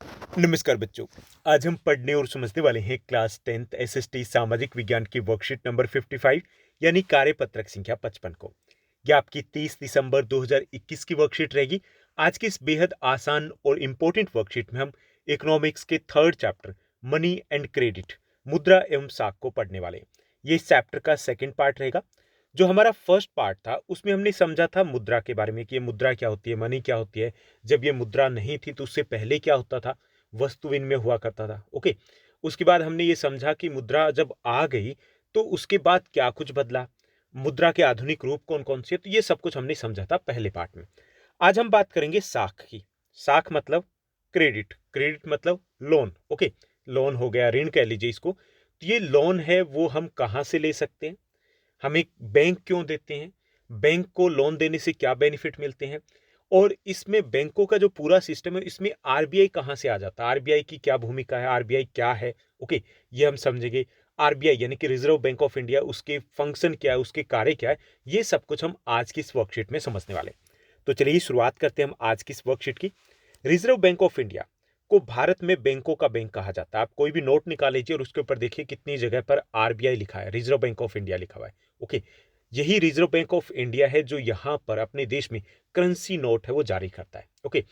नमस्कार बच्चों। आज हम पढ़ने और समझने वाले हैं क्लास 10th एसएसटी सामाजिक विज्ञान की वर्कशीट नंबर 55 यानी कार्यपत्रक संख्या 55 को। यह आपकी 30 दिसंबर 2021 की वर्कशीट रहेगी। आज की इस बेहद आसान और इम्पोर्टेंट वर्कशीट में हम इकोनॉमिक्स के third chapter money and credit मुद्रा एवं साख को पढ़ने वाले हैं। ये इस चैप्टर का सेकेंड पार्ट रहेगा। जो हमारा फर्स्ट पार्ट था उसमें हमने समझा था मुद्रा के बारे में कि ये मुद्रा क्या होती है, मनी क्या होती है। जब ये मुद्रा नहीं थी तो उससे पहले क्या होता था, वस्तु विनिमय हुआ करता था। ओके। उसके बाद हमने ये समझा कि मुद्रा जब आ गई तो उसके बाद क्या कुछ बदला, मुद्रा के आधुनिक रूप कौन कौन से, तो ये सब कुछ हमने समझा था पहले पार्ट में। आज हम बात करेंगे साख की। साख मतलब क्रेडिट, क्रेडिट मतलब लोन। ओके। लोन हो गया, ऋण कह लीजिए इसको। तो ये लोन है वो हम कहाँ से ले सकते हैं, हमें बैंक क्यों देते हैं, बैंक को लोन देने से क्या बेनिफिट मिलते हैं, और इसमें बैंकों का जो पूरा सिस्टम है इसमें आरबीआई कहाँ से आ जाता है, आरबीआई की क्या भूमिका है, आरबीआई क्या है। ओके। ये हम समझेंगे। आरबीआई यानी कि रिजर्व बैंक ऑफ इंडिया, उसके फंक्शन क्या है, उसके कार्य क्या है, ये सब कुछ हम आज की इस वर्कशीट में समझने वाले हैं। तो चलिए शुरुआत करते हैं हम आज की इस वर्कशीट की। रिजर्व बैंक ऑफ इंडिया को भारत में बैंकों का बैंक कहा जाता है। आप कोई भी नोट निकाल लीजिए और उसके ऊपर देखिए कितनी जगह पर आरबीआई लिखा है, रिजर्व बैंक ऑफ इंडिया लिखा हुआ है। ओके। यही रिजर्व बैंक ऑफ इंडिया है जो यहां पर अपने देश में करेंसी नोट है वो जारी करता है। ओके।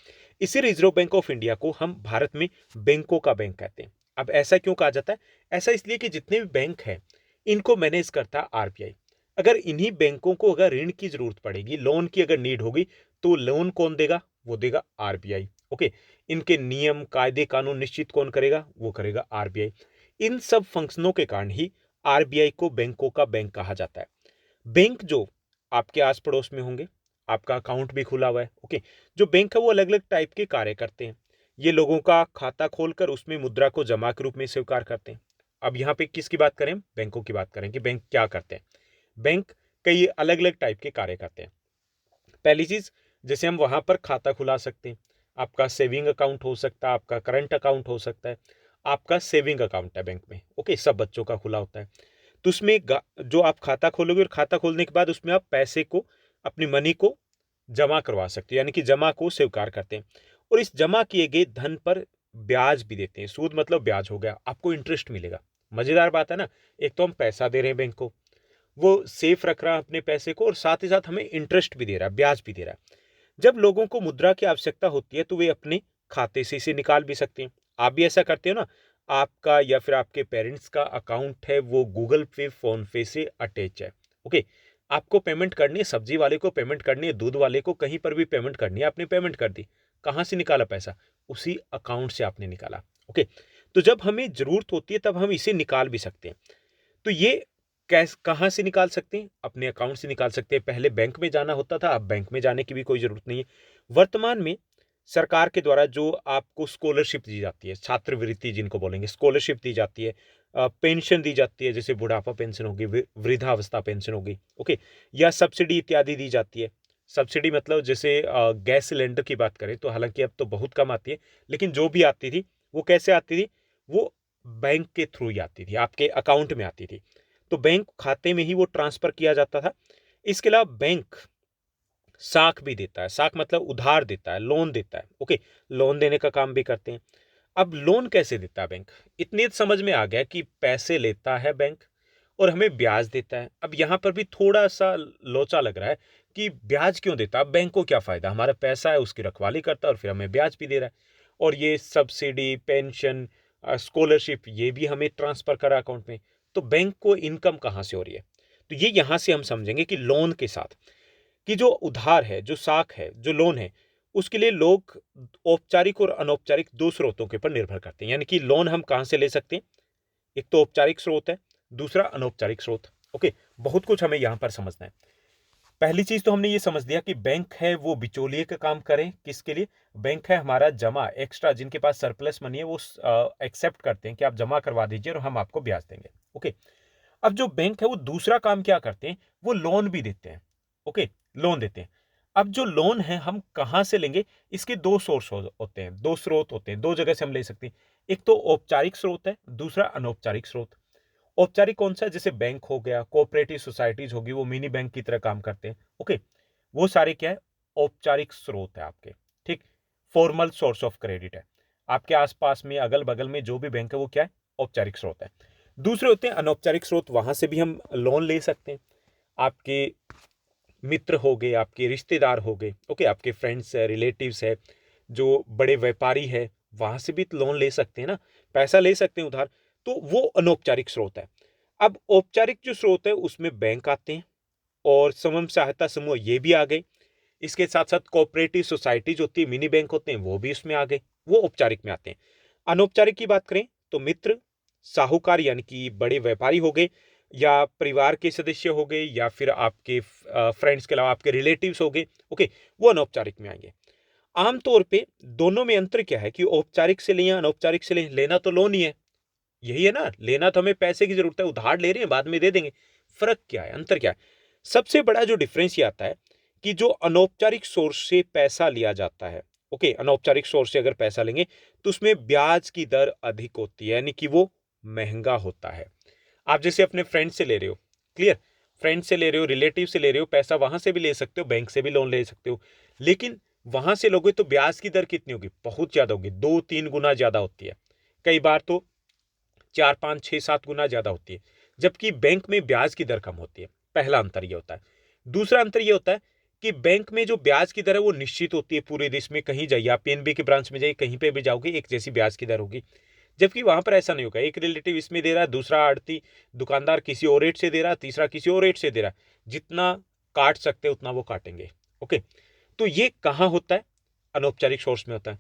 इसी रिजर्व बैंक ऑफ इंडिया को हम भारत में बैंकों का बैंक कहते हैं। अब ऐसा क्यों कहा जाता है? ऐसा इसलिए कि जितने भी बैंक हैं इनको मैनेज करता है आरबीआई। अगर इन्हीं बैंकों को अगर ऋण की जरूरत पड़ेगी, लोन की अगर नीड होगी, तो लोन कौन देगा? वो देगा आरबीआई। ओके। इनके नियम कायदे कानून निश्चित कौन करेगा? वो करेगा आरबीआई। इन सब फंक्शनों के कारण ही आरबीआई को बैंकों का बैंक कहा जाता है। बैंक जो आपके आस पड़ोस में होंगे, आपका अकाउंट भी खुला हुआ है। ओके। जो बैंक है वो अलग अलग टाइप के कार्य करते हैं। ये लोगों का खाता खोलकर उसमें मुद्रा को जमा के रूप में स्वीकार करते हैं। अब यहाँ पे किसकी बात करें? बैंकों की बात करें कि बैंक क्या करते हैं। बैंक कई अलग अलग टाइप के कार्य करते हैं। पहली चीज, जैसे हम वहां पर खाता खुला सकते हैं। आपका सेविंग अकाउंट हो सकता है, आपका करंट अकाउंट हो सकता है, आपका सेविंग अकाउंट है बैंक में। ओके। सब बच्चों का खुला होता है। तो उसमें जो आप खाता खोलोगे और खाता खोलने के बाद उसमें आप पैसे को, अपनी मनी को जमा करवा सकते हो, यानी कि जमा को स्वीकार करते हैं। और इस जमा किए गए धन पर ब्याज भी देते हैं। सूद मतलब ब्याज हो गया, आपको इंटरेस्ट मिलेगा। मजेदार बात है ना। एक तो हम पैसा दे रहे हैं बैंक को, वो सेफ रख रहा है अपने पैसे को, और साथ ही साथ हमें इंटरेस्ट भी दे रहा है, ब्याज भी दे रहा है। जब लोगों को मुद्रा की आवश्यकता होती है तो वे अपने खाते से इसे निकाल भी सकते हैं। आप भी ऐसा करते हो ना। आपका या फिर आपके पेरेंट्स का अकाउंट है वो गूगल पे, फोन पे से अटैच है। ओके। आपको पेमेंट करनी है, सब्जी वाले को पेमेंट करनी है, दूध वाले को, कहीं पर भी पेमेंट करनी है, आपने पेमेंट कर दी। कहाँ से निकाला पैसा? उसी अकाउंट से आपने निकाला। ओके। तो जब हमें जरूरत होती है तब हम इसे निकाल भी सकते हैं। तो ये कैस कहाँ से निकाल सकते हैं? अपने अकाउंट से निकाल सकते हैं। पहले बैंक में जाना होता था, अब बैंक में जाने की भी कोई जरूरत नहीं है। वर्तमान में सरकार के द्वारा जो आपको स्कॉलरशिप दी जाती है, छात्रवृत्ति जिनको बोलेंगे, स्कॉलरशिप दी जाती है, पेंशन दी जाती है, जैसे बुढ़ापा पेंशन होगी, वृद्धावस्था पेंशन होगी। ओके। या सब्सिडी इत्यादि दी जाती है। सब्सिडी मतलब जैसे गैस सिलेंडर की बात करें तो हालांकि अब तो बहुत कम आती है, लेकिन जो भी आती थी वो कैसे आती थी? वो बैंक के थ्रू ही आती थी, आपके अकाउंट में आती थी। तो बैंक खाते में ही वो ट्रांसफर किया जाता था। इसके अलावा बैंक साख भी देता है। साख मतलब उधार देता है, लोन देता है। ओके। लोन देने का काम भी करते हैं। अब लोन कैसे देता है बैंक? इतनी तो समझ में आ गया कि पैसे लेता है बैंक और हमें ब्याज देता है। अब यहां पर भी थोड़ा सा लोचा लग रहा है कि ब्याज क्यों देता है, बैंक को क्या फायदा, हमारा पैसा है उसकी रखवाली करता है और फिर हमें ब्याज भी दे रहा है। और ये सब्सिडी, पेंशन, स्कॉलरशिप ये भी हमें ट्रांसफर करा अकाउंट में। तो बैंक को इनकम कहाँ से हो रही है? तो ये यहां से हम समझेंगे कि लोन के साथ, कि जो उधार है, जो साख है, जो लोन है, उसके लिए लोग औपचारिक और अनौपचारिक दो स्रोतों के ऊपर निर्भर करते हैं। यानी कि लोन हम कहां से ले सकते हैं? एक तो औपचारिक स्रोत है, दूसरा अनौपचारिक स्रोत। ओके। बहुत कुछ हमें यहां पर समझना है। पहली चीज तो हमने ये समझ लिया कि बैंक है वो बिचौलिए का काम करें। किसके लिए? बैंक है हमारा जमा एक्स्ट्रा, जिनके पास सरप्लस मनी है वो एक्सेप्ट करते हैं कि आप जमा करवा दीजिए और हम आपको ब्याज देंगे। ओके। अब जो बैंक है वो दूसरा काम क्या करते हैं? वो लोन भी देते हैं। ओके। लोन देते हैं। अब जो लोन है हम कहां से लेंगे? इसके दो सोर्स होते हैं, दो स्रोत होते हैं, दो जगह से हम ले सकते हैं। एक तो औपचारिक स्रोत है, दूसरा अनौपचारिक स्रोत। औपचारिक कौन सा है? जैसे बैंक हो गया, कोऑपरेटिव सोसाइटीज होगी, वो मिनी बैंक की तरह काम करते हैं। ओके। वो सारे क्या है? औपचारिक स्रोत है आपके। ठीक। फॉर्मल सोर्स ऑफ क्रेडिट है। आपके आसपास में अगल बगल में जो भी बैंक है वो क्या है, औपचारिक स्रोत है। दूसरे होते हैं अनौपचारिक स्रोत, वहां से भी हम लोन ले सकते हैं। आपके मित्र हो गए, आपके रिश्तेदार हो गए, ओके, आपके फ्रेंड्स है, रिलेटिव्स है, जो बड़े व्यापारी है, वहां से भी लोन ले सकते हैं ना, पैसा ले सकते हैं उधार। तो वो अनौपचारिक स्रोत है। अब औपचारिक जो स्रोत है उसमें बैंक आते हैं और स्वयं सहायता समूह ये भी आ गए। इसके साथ साथ कोऑपरेटिव सोसाइटी जो होती है, मिनी बैंक होते हैं, वो भी उसमें आ गए, वो औपचारिक में आते हैं। अनौपचारिक की बात करें तो मित्र, साहूकार यानी कि बड़े व्यापारी हो गए, या परिवार के सदस्य हो गए, या फिर आपके फ्रेंड्स के अलावा आपके रिलेटिव्स हो गए, ओके, वो अनौपचारिक में आएंगे। आमतौर पे दोनों में अंतर क्या है कि औपचारिक से लें या अनौपचारिक से लें, लेना तो लोन ही है, यही है ना, लेना तो हमें पैसे की जरूरत है, उधार ले रहे हैं बाद में दे देंगे। फर्क क्या है, अंतर क्या है? सबसे बड़ा जो डिफरेंस ये आता है कि जो अनौपचारिक सोर्स से पैसा लिया जाता है, ओके, अनौपचारिक सोर्स से अगर पैसा लेंगे तो उसमें ब्याज की दर अधिक होती है, यानी कि वो महंगा होता है। आप जैसे अपने फ्रेंड से ले रहे हो, क्लियर, फ्रेंड से ले रहे हो, रिलेटिव से ले रहे हो, पैसा वहां से भी ले सकते हो, बैंक से भी लोन ले सकते हो, लेकिन वहां से लोगे तो ब्याज की दर कितनी होगी, बहुत ज्यादा होगी, 2-3 गुना ज्यादा होती है, कई बार तो 4-5-6-7 गुना ज्यादा होती है, जबकि बैंक में ब्याज की दर कम होती है। पहला अंतर यह होता है। दूसरा अंतर यह होता है कि बैंक में जो ब्याज की दर है वो निश्चित होती है पूरे देश में, कहीं जाइए आप पीएनबी के ब्रांच में जाइए, कहीं पे भी जाओगे एक जैसी ब्याज की दर होगी, जबकि वहां पर ऐसा नहीं होगा, एक रिलेटिव इसमें दे रहा है, दूसरा आड़ती दुकानदार किसी और रेट से दे रहा है, तीसरा किसी और रेट से दे रहा है, जितना काट सकते हैं उतना वो काटेंगे, ओके। तो ये कहाँ होता है, अनौपचारिक सोर्स में होता है।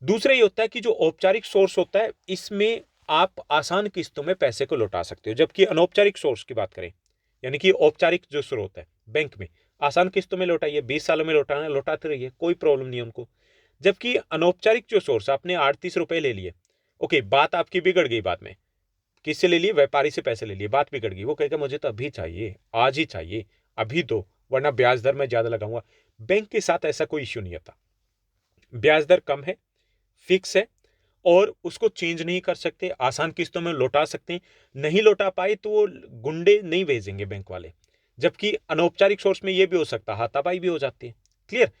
दूसरा ये होता है कि जो औपचारिक सोर्स होता है इसमें आप आसान किस्तों में पैसे को लौटा सकते हो, जबकि अनौपचारिक सोर्स की बात करें, यानी कि औपचारिक जो स्रोत है बैंक में, आसान किस्तों में लौटाइए, 20 सालों में लौटाना है लौटाते रहिए, कोई प्रॉब्लम नहीं है उनको। जबकि अनौपचारिक जो सोर्स, आपने 38 रुपए ले लिए, ओके, बात आपकी बिगड़ गई बाद में, किससे ले लिए, व्यापारी से पैसे ले लिए, बात बिगड़ गई, वो कहेगा मुझे तो अभी चाहिए, आज ही चाहिए, अभी दो, वरना ब्याज दर मैं ज्यादा लगाऊंगा। बैंक के साथ ऐसा कोई इश्यू नहीं आता, ब्याज दर कम है, फिक्स है, और उसको चेंज नहीं कर सकते, आसान किस्तों में लौटा सकते हैं, नहीं लौटा पाए तो वो गुंडे नहीं भेजेंगे बैंक वाले। जबकि अनौपचारिक सोर्स में ये भी हो सकता है, हाथापाई भी हो जाती है, क्लियर।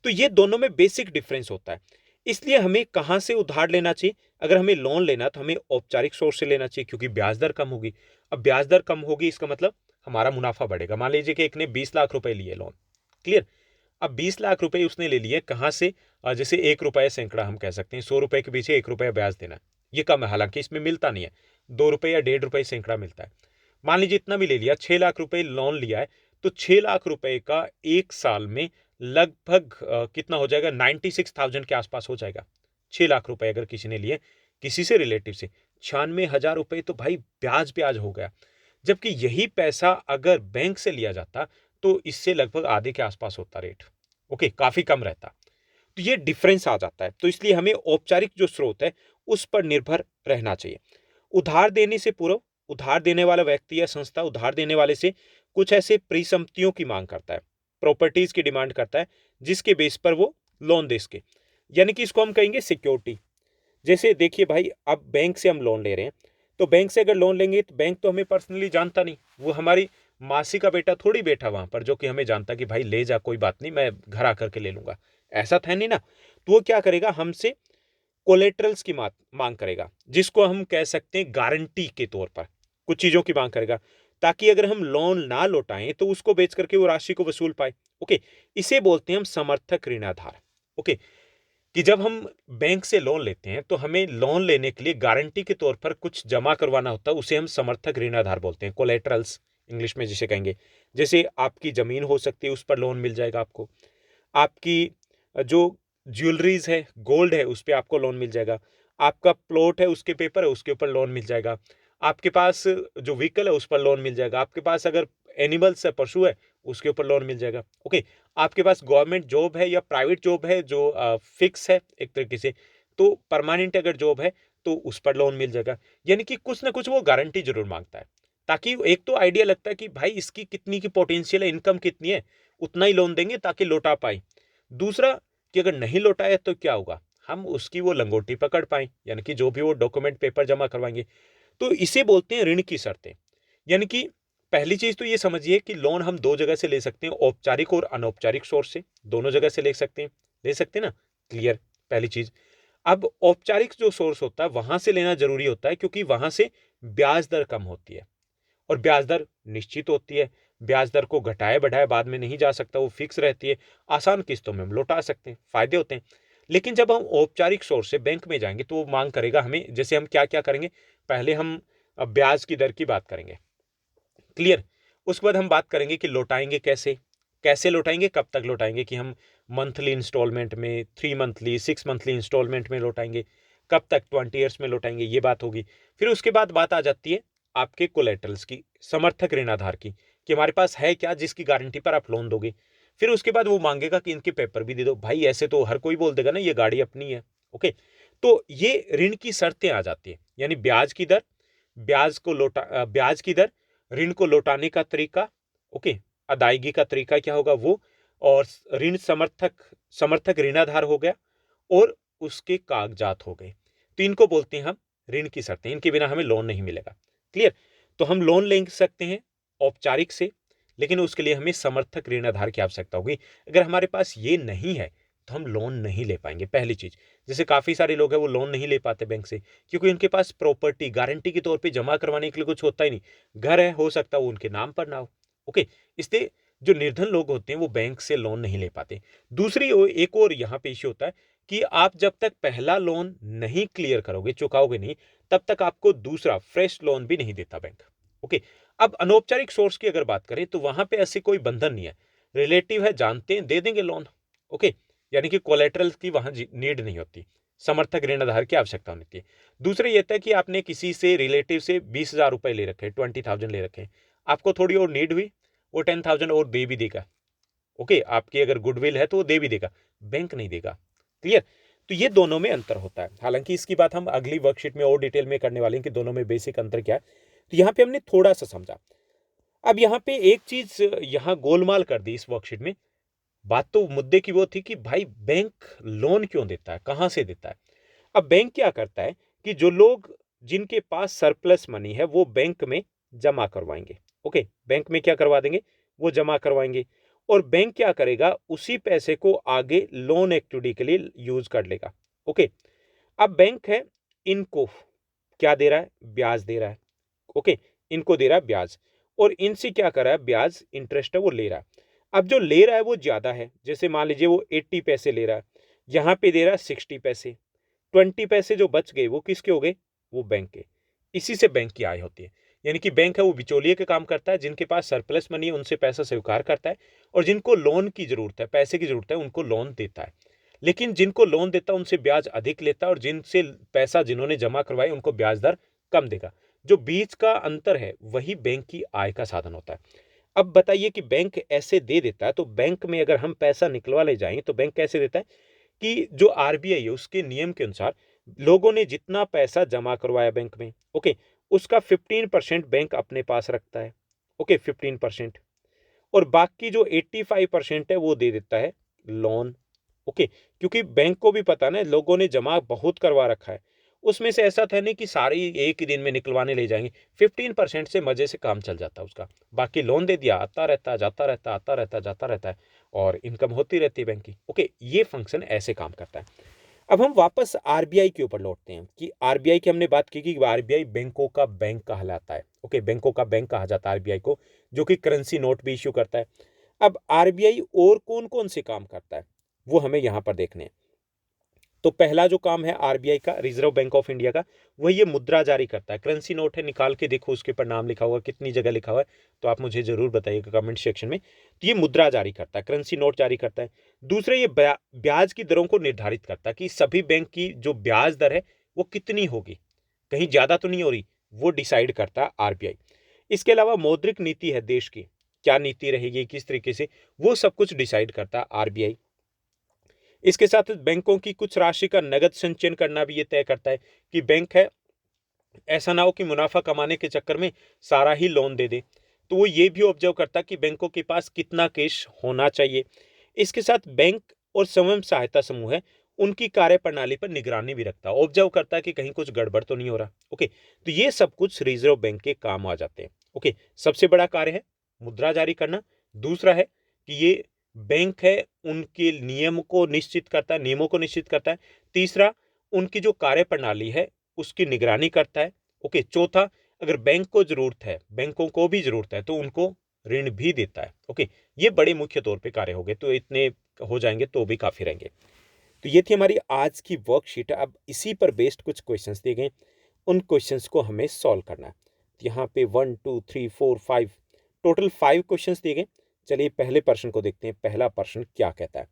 तो ये दोनों में बेसिक डिफरेंस होता है। इसलिए हमें कहां से उधार लेना चाहिए, अगर हमें लोन लेना तो हमें औपचारिक सोर्स से लेना चाहिए, क्योंकि ब्याज दर कम होगी। अब ब्याज दर कम होगी इसका मतलब हमारा मुनाफा बढ़ेगा। मान लीजिए कि एक ने 20 लाख रुपए लिए लोन, क्लियर। अब 20 लाख रुपए उसने ले लिए कहां से, जैसे 1 रुपए सैकड़ा हम कह सकते हैं, 100 रुपए के पीछे 1 रुपया ब्याज देना है। ये कम है, हालांकि इसमें मिलता नहीं है, 2 रुपए या 1.5 रुपए सैकड़ा मिलता है। मान लीजिए इतना भी ले लिया, 6 लाख रुपए लोन लिया है, तो 6 लाख रुपए का एक साल में लगभग कितना हो जाएगा, 96,000 के आसपास हो जाएगा। 6 लाख रुपए अगर किसी ने लिए किसी से रिलेटिव से, 96,000 रुपए तो भाई ब्याज ब्याज हो गया। जबकि यही पैसा अगर बैंक से लिया जाता तो इससे लगभग आधे के आसपास होता रेट, ओके, काफी कम रहता। तो ये डिफरेंस आ जाता है। तो इसलिए हमें औपचारिक जो स्रोत है उस पर निर्भर रहना चाहिए। उधार देने से पूर्व उधार देने वाला व्यक्ति या संस्था उधार देने वाले से कुछ ऐसे परिसंपत्तियों की मांग करता है, प्रॉपर्टीज की डिमांड करता है, जिसके बेस पर वो लोन दे सके, यानी कि इसको हम कहेंगे सिक्योरिटी। जैसे देखिए भाई, अब बैंक से हम लोन ले रहे हैं, तो बैंक से अगर लोन लेंगे तो बैंक तो हमें पर्सनली जानता नहीं, वो हमारी मासी का बेटा थोड़ी बैठा वहां पर जो कि हमें जानता कि भाई ले जा, कोई बात नहीं, मैं घर आकर के ले लूंगा, ऐसा था नहीं ना। तो वो क्या करेगा, हमसे कोलेटरल्स की मांग करेगा, जिसको हम कह सकते हैं गारंटी के तौर पर कुछ चीजों की मांग करेगा, ताकि अगर हम लोन ना लौटाएं तो उसको बेच करके वो राशि को वसूल पाए, ओके। इसे बोलते हैं हम समर्थक ऋणाधार, ओके। कि जब हम बैंक से लोन लेते हैं तो हमें लोन लेने के लिए गारंटी के तौर पर कुछ जमा करवाना होता है, उसे हम समर्थक ऋणाधार बोलते हैं, कोलेटरल्स इंग्लिश में जिसे कहेंगे। जैसे आपकी जमीन हो सकती है, उस पर लोन मिल जाएगा आपको, आपकी जो ज्वेलरीज है, गोल्ड है, उस पर आपको लोन मिल जाएगा, आपका प्लॉट है, उसके पेपर है, उसके ऊपर लोन मिल जाएगा, आपके पास जो व्हीकल है उस पर लोन मिल जाएगा, आपके पास अगर एनिमल्स है, पशु है, उसके ऊपर लोन मिल जाएगा, ओके। आपके पास गवर्नमेंट जॉब है या प्राइवेट जॉब है जो फिक्स है एक तरीके से, तो परमानेंट अगर जॉब है तो उस पर लोन मिल जाएगा। यानी कि कुछ ना कुछ वो गारंटी जरूर मांगता है, ताकि एक तो आइडिया लगता है कि भाई इसकी कितनी की पोटेंशियल है, इनकम कितनी है, उतना ही लोन देंगे ताकि लौटा पाए। दूसरा कि अगर नहीं लौटाया तो क्या होगा, हम उसकी वो लंगोटी पकड़ पाए, यानी कि जो भी वो डॉक्यूमेंट पेपर जमा करवाएंगे। तो इसे बोलते हैं ऋण की शर्तें। यानी कि पहली चीज तो ये समझिए कि लोन हम दो जगह से ले सकते हैं, औपचारिक और अनौपचारिक सोर्स से, दोनों जगह से ले सकते हैं ना, क्लियर, पहली चीज। अब औपचारिक जो सोर्स होता है वहां से लेना जरूरी होता है, क्योंकि वहां से ब्याज दर कम होती है और ब्याज दर निश्चित होती है। ब्याज दर को घटाए बढ़ाए बाद में नहीं जा सकता, वो फिक्स रहती है, आसान किस्तों में हम लौटा सकते हैं, फायदे होते हैं। लेकिन जब हम औपचारिक सोर्स से बैंक में जाएंगे तो वो मांग करेगा हमें, जैसे हम क्या क्या करेंगे, पहले हम ब्याज की दर की बात करेंगे, क्लियर। उसके बाद हम बात करेंगे कि लौटाएंगे कैसे, कैसे लौटाएंगे, कब तक लौटाएंगे, कि हम मंथली इंस्टॉलमेंट में, 3 मंथली, 6 मंथली इंस्टॉलमेंट में लौटाएंगे, कब तक, 20 ईयर्स में लौटाएंगे, ये बात होगी। फिर उसके बाद बात आ जाती है आपके कोलेटरल्स की, समर्थक ऋण आधार की, कि हमारे पास है क्या जिसकी गारंटी पर आप लोन दोगे। फिर उसके बाद वो मांगेगा कि इनके पेपर भी दे दो। भाई ऐसे तो हर कोई बोल देगा ना ये गाड़ी अपनी है, ओके। तो ये ऋण की शर्तें आ जाती है, यानी ब्याज की दर, ब्याज की दर, ऋण को लौटाने का तरीका, ओके, अदायगी का तरीका क्या होगा वो, और ऋण समर्थक, समर्थक ऋणाधार हो गया, और उसके कागजात हो गए। तो इनको बोलते हैं हम ऋण की शर्तें, इनके बिना हमें लोन नहीं मिलेगा, क्लियर। तो हम लोन ले सकते हैं औपचारिक से, लेकिन उसके लिए हमें समर्थक ऋण आधार की आवश्यकता होगी। अगर हमारे पास ये नहीं है तो हम लोन नहीं ले पाएंगे, पहली चीज। जैसे काफी सारे लोग हैं वो लोन नहीं ले पाते बैंक से, क्योंकि उनके पास प्रॉपर्टी गारंटी के तौर पे जमा करवाने के लिए कुछ होता ही नहीं। घर है, हो सकता है वो उनके नाम पर ना हो, ओके। इसलिए जो निर्धन लोग होते हैं वो बैंक से लोन नहीं ले पाते। दूसरी एक और यहाँ पे इश्यू होता है कि आप जब तक पहला लोन नहीं क्लियर करोगे, चुकाओगे नहीं, तब तक आपको दूसरा फ्रेश लोन भी नहीं देता बैंक, ओके। अब अनौपचारिक सोर्स की अगर बात करें तो वहां पे ऐसे कोई बंधन नहीं है, रिलेटिव है, जानते हैं, दे देंगे लोन, ओके। यानी कि कोलेटरल की वहां नीड नहीं होती, समर्थक ऋण आधार की आवश्यकता होती है। दूसरा ये था कि आपने किसी से रिलेटिव से 20,000 रुपए ले रखे, 20,000 ले रखे, आपको थोड़ी और नीड हुई, वो 10,000 और दे भी देगा, ओके। आपकी अगर गुडविल है तो वो दे भी देगा, बैंक नहीं देगा, क्लियर। तो ये दोनों में अंतर होता है, हालांकि इसकी बात हम अगली वर्कशीट में और डिटेल में करने वाले हैं कि दोनों में बेसिक अंतर क्या है। तो यहाँ पे हमने थोड़ा सा समझा। अब यहाँ पे एक चीज यहाँ गोलमाल कर दी इस वर्कशीट में। बात तो मुद्दे की वो थी कि भाई बैंक लोन क्यों देता है, कहां से देता है। अब बैंक क्या करता है कि जो लोग, जिनके पास सरप्लस मनी है वो बैंक में जमा करवाएंगे, ओके। बैंक में क्या करवा देंगे, वो जमा करवाएंगे, और बैंक क्या करेगा, उसी पैसे को आगे लोन एक्टिविटी के लिए यूज कर लेगा, ओके। अब बैंक है, इनको क्या दे रहा है, ब्याज दे रहा है, ओके। इनको दे रहा है ब्याज, और इनसे क्या कर रहा है, ब्याज इंटरेस्ट है वो ले रहा है। अब जो ले रहा है वो ज्यादा है, जैसे मान लीजिए वो 80 पैसे ले रहा है, यहां पे दे रहा है 60 पैसे, 20 पैसे जो बच गए वो किसके हो गए, वो बैंक के। इसी से बैंक की आय होती है। यानी कि बैंक है वो बिचौलिए का काम करता है, जिनके पास सरप्लस मनी है उनसे पैसा स्वीकार करता है, और जिनको लोन की जरूरत है, पैसे की जरूरत है, उनको लोन देता है। लेकिन जिनको लोन देता है उनसे ब्याज अधिक लेता है, और जिनसे पैसा जिन्होंने जमा करवाया उनको ब्याज दर कम देगा। जो बीच का अंतर है वही बैंक की आय का साधन होता है। अब बताइए कि बैंक ऐसे दे देता है, तो बैंक में अगर हम पैसा निकलवा ले जाएं तो बैंक कैसे देता है कि जो आरबीआई है उसके नियम के अनुसार लोगों ने जितना पैसा जमा करवाया बैंक में, ओके, उसका 15% बैंक अपने पास रखता है, ओके, 15%। और बाकी जो 85% है वो दे देता है लोन, ओके। क्योंकि बैंक को भी पता ना लोगों ने जमा बहुत करवा रखा है, उसमें से ऐसा था नहीं कि सारे एक ही दिन में निकलवाने ले जाएंगे। 15% से मजे से काम चल जाता है उसका, बाकी लोन दे दिया, आता रहता, जाता रहता, आता रहता, जाता रहता है, और इनकम होती रहती है बैंक की, ओके। ये फंक्शन ऐसे काम करता है। अब हम वापस आरबीआई के ऊपर लौटते हैं कि आरबीआई की हमने बात की कि आरबीआई बैंकों का बैंक कहलाता है, ओके। बैंकों का बैंक कहा जाता है आरबीआई को, जो कि करेंसी नोट भी इश्यू करता है। अब आरबीआई और कौन कौन से काम करता है वो हमें यहां पर देखने हैं। तो पहला जो काम है आरबीआई का, रिजर्व बैंक ऑफ इंडिया का, वह ये मुद्रा जारी करता है। करेंसी नोट है, निकाल के देखो उसके ऊपर नाम लिखा हुआ, कितनी जगह लिखा हुआ है, तो आप मुझे जरूर बताइएगा कमेंट सेक्शन में। तो ये मुद्रा जारी करता है, करेंसी नोट जारी करता है। दूसरा ये ब्याज की दरों को निर्धारित करता है कि सभी बैंक की जो ब्याज दर है वो कितनी होगी, कहीं ज्यादा तो नहीं हो रही, वो डिसाइड करता है आरबीआई। इसके अलावा मौद्रिक नीति है देश की, क्या नीति रहेगी, किस तरीके से, वो सब कुछ डिसाइड करता है आरबीआई। इसके साथ बैंकों की कुछ राशि का नगद संचयन करना भी ये तय करता है कि बैंक है, ऐसा ना हो कि मुनाफा कमाने के चक्कर में सारा ही लोन दे दे। तो वो ये भी ऑब्जर्व करता है कि बैंकों के पास कितना कैश होना चाहिए। इसके साथ बैंक और स्वयं सहायता समूह है, उनकी कार्य प्रणाली पर निगरानी भी रखता है, ऑब्जर्व करता है कि कहीं कुछ गड़बड़ तो नहीं हो रहा, ओके। तो ये सब कुछ रिजर्व बैंक के काम आ जाते हैं, ओके। सबसे बड़ा कार्य है मुद्रा जारी करना। दूसरा है कि ये बैंक है उनके नियम को निश्चित करता है, नियमों को निश्चित करता है। तीसरा, उनकी जो कार्यप्रणाली है उसकी निगरानी करता है। ओके, चौथा, अगर बैंक को जरूरत है, बैंकों को भी जरूरत है, तो उनको ऋण भी देता है। ओके, ये बड़े मुख्य तौर पे कार्य हो गए, तो इतने हो जाएंगे तो भी काफी रहेंगे। तो ये थी हमारी आज की वर्कशीट। अब इसी पर बेस्ड कुछ क्वेश्चंस दिए गए, उन क्वेश्चंस को हमें सॉल्व करना है। तो यहाँ पे 1 2 3 4 5 टोटल 5 क्वेश्चंस दिए गए। चलिए पहले प्रश्न को देखते हैं। पहला प्रश्न क्या कहता है।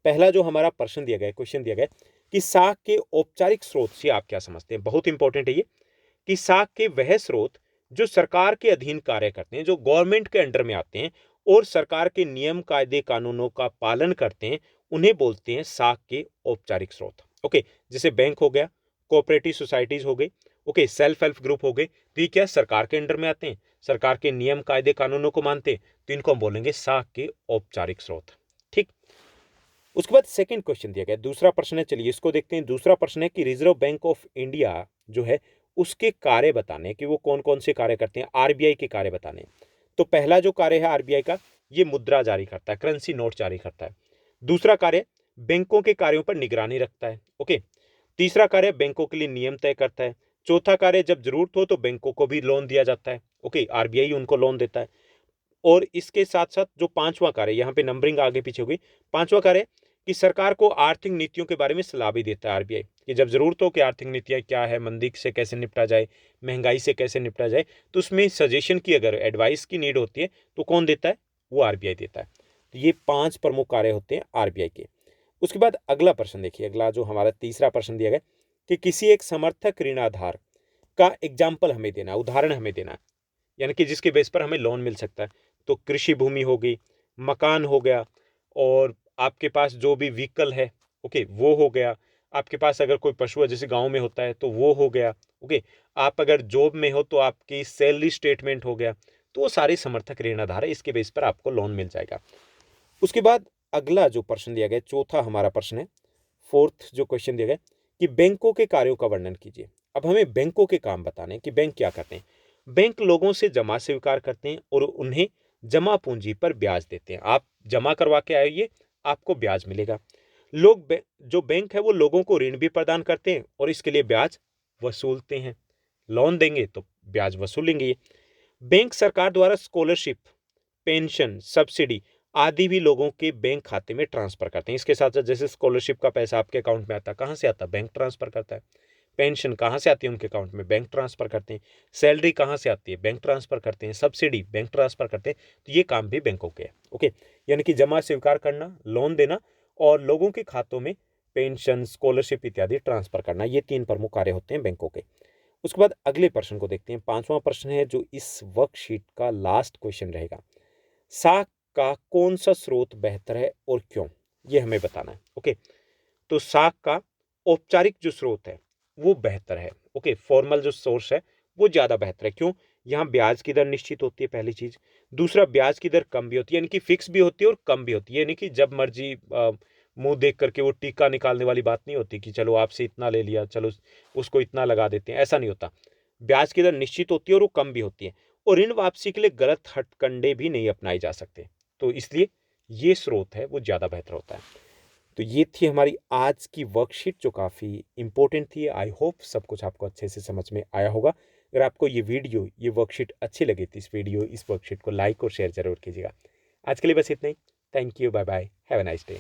पहला जो हमारा प्रश्न दिया गया है, क्वेश्चन दिया गया है कि साख के औपचारिक स्रोत से आप क्या समझते हैं। बहुत इंपॉर्टेंट है ये, कि साख के वह स्रोत जो सरकार के अधीन कार्य करते हैं, जो गवर्नमेंट के अंडर में आते हैं और सरकार के नियम कायदे कानूनों का पालन करते हैं, उन्हें बोलते हैं साख के औपचारिक स्रोत। ओके, जैसे बैंक हो गया, कोऑपरेटिव सोसाइटीज हो गई, ओके, सेल्फ हेल्प ग्रुप हो गए, तो ये क्या सरकार के अंडर में आते हैं, सरकार के नियम कायदे कानूनों को मानते हैं, तो इनको हम बोलेंगे साख के औपचारिक स्रोत। ठीक। उसके बाद सेकंड क्वेश्चन दिया गया, दूसरा प्रश्न है, चलिए इसको देखते हैं। दूसरा प्रश्न है कि रिजर्व बैंक ऑफ इंडिया जो है उसके कार्य बताने, कि वो कौन कौन से कार्य करते हैं, आरबीआई के कार्य बताने। तो पहला जो कार्य है आरबीआई का, ये मुद्रा जारी करता है, करेंसी नोट जारी करता है। दूसरा कार्य बैंकों के कार्यों पर निगरानी रखता है। ओके, तीसरा कार्य बैंकों के लिए नियम तय करता है। चौथा कार्य जब जरूरत हो तो बैंकों को भी लोन दिया जाता है। ओके, आरबीआई उनको लोन देता है। और इसके साथ साथ जो पांचवा कार्य, यहाँ पे नंबरिंग आगे पीछे हो गई, पांचवा कार्य कि सरकार को आर्थिक नीतियों के बारे में सलाह भी देता है आरबीआई, कि जब जरूरत हो कि आर्थिक नीतियां क्या है, मंदी से कैसे निपटा जाए, महंगाई से कैसे निपटा जाए, तो उसमें सजेशन की, अगर एडवाइस की नीड होती है तो कौन देता है, वो आरबीआई देता है। तो ये 5 प्रमुख कार्य होते हैं आरबीआई के। उसके बाद अगला प्रश्न देखिए, अगला जो हमारा तीसरा प्रश्न दिया गया कि किसी एक समर्थक ऋणाधार का एग्जाम्पल हमें देना, उदाहरण हमें देना, यानी कि जिसके बेस पर हमें लोन मिल सकता है। तो कृषि भूमि हो गई, मकान हो गया, और आपके पास जो भी व्हीकल है, ओके, वो हो गया। आपके पास अगर कोई पशु है, जैसे गांव में होता है, तो वो हो गया। ओके, आप अगर जॉब में हो तो आपकी सैलरी स्टेटमेंट हो गया। तो वो सारे समर्थक ऋण आधार है, इसके बेस पर आपको लोन मिल जाएगा। उसके बाद अगला जो प्रश्न दिया गया, चौथा हमारा प्रश्न है, फोर्थ जो क्वेश्चन दिया गया कि बैंकों के कार्यों का वर्णन कीजिए। अब हमें बैंकों के काम बताने कि बैंक क्या करते हैं। बैंक लोगों से जमा स्वीकार करते हैं और उन्हें जमा पूंजी पर ब्याज देते हैं। आप जमा करवा के आइए, आपको ब्याज मिलेगा। जो बैंक है वो लोगों को ऋण भी प्रदान करते हैं और इसके लिए ब्याज वसूलते हैं। लोन देंगे तो ब्याज वसूलेंगे। बैंक सरकार द्वारा स्कॉलरशिप, पेंशन, सब्सिडी आदि भी लोगों के बैंक खाते में ट्रांसफर करते हैं। इसके साथ साथ जैसे स्कॉलरशिप का पैसा आपके अकाउंट में आता है, कहाँ से आता है, बैंक ट्रांसफर करता है। पेंशन कहाँ से आती है उनके अकाउंट में, बैंक ट्रांसफर करते हैं। सैलरी कहाँ से आती है, बैंक ट्रांसफर करते हैं। सब्सिडी बैंक ट्रांसफर करते हैं। तो ये काम भी बैंकों के हैं। ओके, यानी कि जमा स्वीकार करना, लोन देना और लोगों के खातों में पेंशन, स्कॉलरशिप इत्यादि ट्रांसफर करना, ये 3 प्रमुख कार्य होते हैं बैंकों के। उसके बाद अगले प्रश्न को देखते हैं। 5वां प्रश्न है जो इस वर्कशीट का लास्ट क्वेश्चन रहेगा। साख का कौन सा स्रोत बेहतर है और क्यों, ये हमें बताना है। ओके, तो साख का औपचारिक जो स्रोत है वो बेहतर है। ओके, फॉर्मल जो सोर्स है वो ज्यादा बेहतर है। क्यों? यहाँ ब्याज की दर निश्चित होती है, पहली चीज। दूसरा, ब्याज की दर कम भी होती है, यानी कि फिक्स भी होती है और कम भी होती है। यानी कि जब मर्जी मुंह देख करके वो टीका निकालने वाली बात नहीं होती कि चलो आपसे इतना ले लिया, चलो उसको इतना लगा देते हैं, ऐसा नहीं होता। ब्याज की दर निश्चित होती है और वो कम भी होती है। और ऋण वापसी के लिए गलत हथकंडे भी नहीं अपनाए जा सकते। तो इसलिए ये स्रोत है वो ज्यादा बेहतर होता है। तो ये थी हमारी आज की वर्कशीट जो काफ़ी इंपॉर्टेंट थी। आई होप सब कुछ आपको अच्छे से समझ में आया होगा। अगर आपको ये वीडियो, ये वर्कशीट अच्छी लगी तो इस वर्कशीट को लाइक और शेयर जरूर कीजिएगा। आज के लिए बस इतना ही। Thank you, bye bye, have a nice day.